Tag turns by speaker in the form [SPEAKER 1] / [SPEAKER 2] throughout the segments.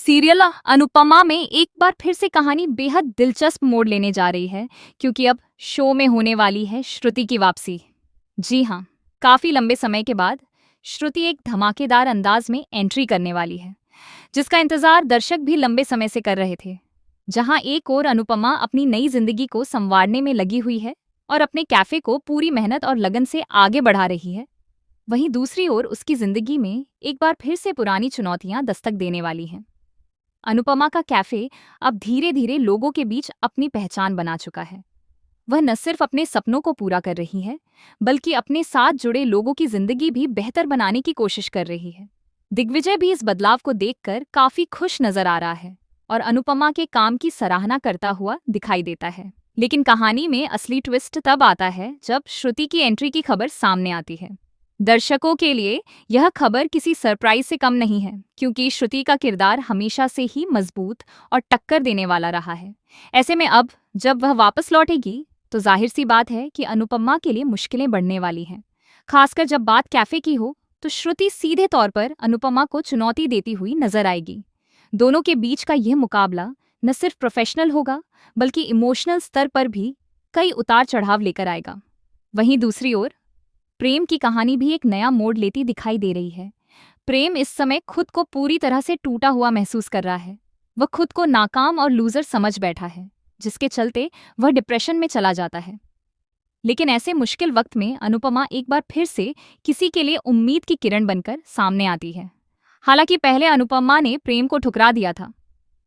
[SPEAKER 1] Serial Anupama में एक बार फिर से कहानी बेहद दिलचस्प मोड़ लेने जा रही है, क्योंकि अब शो में होने वाली है श्रुति की वापसी। जी हाँ, काफी लंबे समय के बाद श्रुति एक धमाकेदार अंदाज में एंट्री करने वाली है, जिसका इंतजार दर्शक भी लंबे समय से कर रहे थे। जहां एक ओर अनुपमा अपनी नई जिंदगी को संवारने में लगी हुई है और अपने कैफे को पूरी मेहनत और लगन से आगे बढ़ा रही है, वहीं दूसरी ओर उसकी जिंदगी में एक बार फिर से पुरानी चुनौतियां दस्तक देने वाली हैं। अनुपमा का कैफे अब धीरे धीरे लोगों के बीच अपनी पहचान बना चुका है। वह न सिर्फ अपने सपनों को पूरा कर रही है, बल्कि अपने साथ जुड़े लोगों की जिंदगी भी बेहतर बनाने की कोशिश कर रही है। दिग्विजय भी इस बदलाव को देखकर काफी खुश नजर आ रहा है और अनुपमा के काम की सराहना करता हुआ दिखाई देता है। लेकिन कहानी में असली ट्विस्ट तब आता है जब श्रुति की एंट्री की खबर सामने आती है। दर्शकों के लिए यह खबर किसी सरप्राइज से कम नहीं है, क्योंकि श्रुति का किरदार हमेशा से ही मजबूत और टक्कर देने वाला रहा है। ऐसे में अब जब वह वापस लौटेगी तो जाहिर सी बात है कि अनुपमा के लिए मुश्किलें बढ़ने वाली हैं। खासकर जब बात कैफे की हो तो श्रुति सीधे तौर पर अनुपमा को चुनौती देती हुई नजर आएगी। दोनों के बीच का यह मुकाबला न सिर्फ प्रोफेशनल होगा, बल्कि इमोशनल स्तर पर भी कई उतार चढ़ाव लेकर आएगा। वहीं दूसरी ओर प्रेम की कहानी भी एक नया मोड़ लेती दिखाई दे रही है। प्रेम इस समय खुद को पूरी तरह से टूटा हुआ महसूस कर रहा है। वह खुद को नाकाम और लूजर समझ बैठा है, जिसके चलते वह डिप्रेशन में चला जाता है। लेकिन ऐसे मुश्किल वक्त में अनुपमा एक बार फिर से किसी के लिए उम्मीद की किरण बनकर सामने आती है। हालांकि पहले अनुपमा ने प्रेम को ठुकरा दिया था,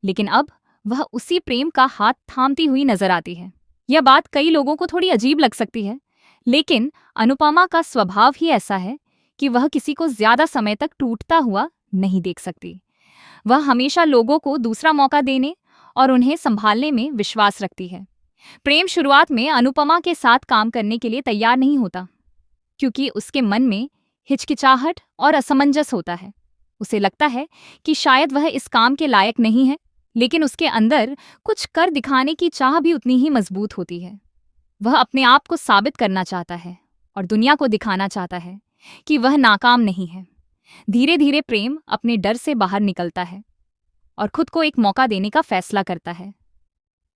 [SPEAKER 1] लेकिन अब वह उसी प्रेम का हाथ थामती हुई नजर आती है। यह बात कई लोगों को थोड़ी अजीब लग सकती है, लेकिन अनुपमा का स्वभाव ही ऐसा है कि वह किसी को ज्यादा समय तक टूटता हुआ नहीं देख सकती। वह हमेशा लोगों को दूसरा मौका देने और उन्हें संभालने में विश्वास रखती है। प्रेम शुरुआत में अनुपमा के साथ काम करने के लिए तैयार नहीं होता, क्योंकि उसके मन में हिचकिचाहट और असमंजस होता है। उसे लगता है कि शायद वह इस काम के लायक नहीं है, लेकिन उसके अंदर कुछ कर दिखाने की चाह भी उतनी ही मजबूत होती है। वह अपने आप को साबित करना चाहता है और दुनिया को दिखाना चाहता है कि वह नाकाम नहीं है। धीरे धीरे प्रेम अपने डर से बाहर निकलता है और खुद को एक मौका देने का फैसला करता है।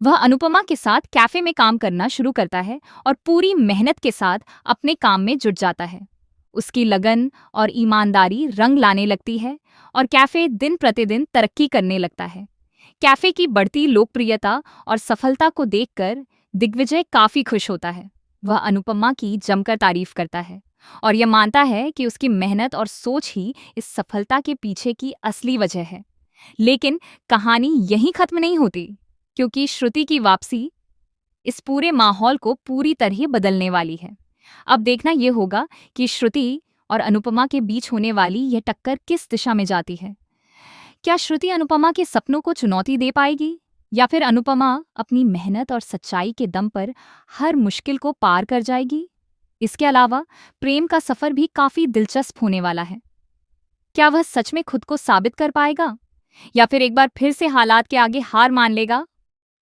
[SPEAKER 1] वह अनुपमा के साथ कैफे में काम करना शुरू करता है और पूरी मेहनत के साथ अपने काम में जुट जाता है। उसकी लगन और ईमानदारी रंग लाने लगती है और कैफे दिन प्रतिदिन तरक्की करने लगता है। कैफे की बढ़ती लोकप्रियता और सफलता को देखकर दिग्विजय काफी खुश होता है। वह अनुपमा की जमकर तारीफ करता है और यह मानता है कि उसकी मेहनत और सोच ही इस सफलता के पीछे की असली वजह है। लेकिन कहानी यहीं खत्म नहीं होती, क्योंकि श्रुति की वापसी इस पूरे माहौल को पूरी तरह बदलने वाली है। अब देखना यह होगा कि श्रुति और अनुपमा के बीच होने वाली यह टक्कर किस दिशा में जाती है। क्या श्रुति अनुपमा के सपनों को चुनौती दे पाएगी, या फिर अनुपमा अपनी मेहनत और सच्चाई के दम पर हर मुश्किल को पार कर जाएगी? इसके अलावा प्रेम का सफर भी काफी दिलचस्प होने वाला है। क्या वह सच में खुद को साबित कर पाएगा, या फिर एक बार फिर से हालात के आगे हार मान लेगा?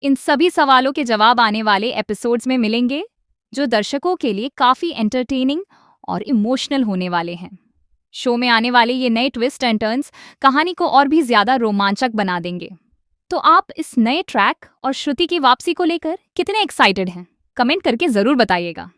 [SPEAKER 1] इन सभी सवालों के जवाब आने वाले एपिसोड्स में मिलेंगे, जो दर्शकों के लिए काफी एंटरटेनिंग और इमोशनल होने वाले हैं। शो में आने वाले ये नए ट्विस्ट एंड टर्न्स कहानी को और भी ज्यादा रोमांचक बना देंगे। तो आप इस नए ट्रैक और श्रुति की वापसी को लेकर कितने एक्साइटेड हैं? कमेंट करके जरूर बताइएगा।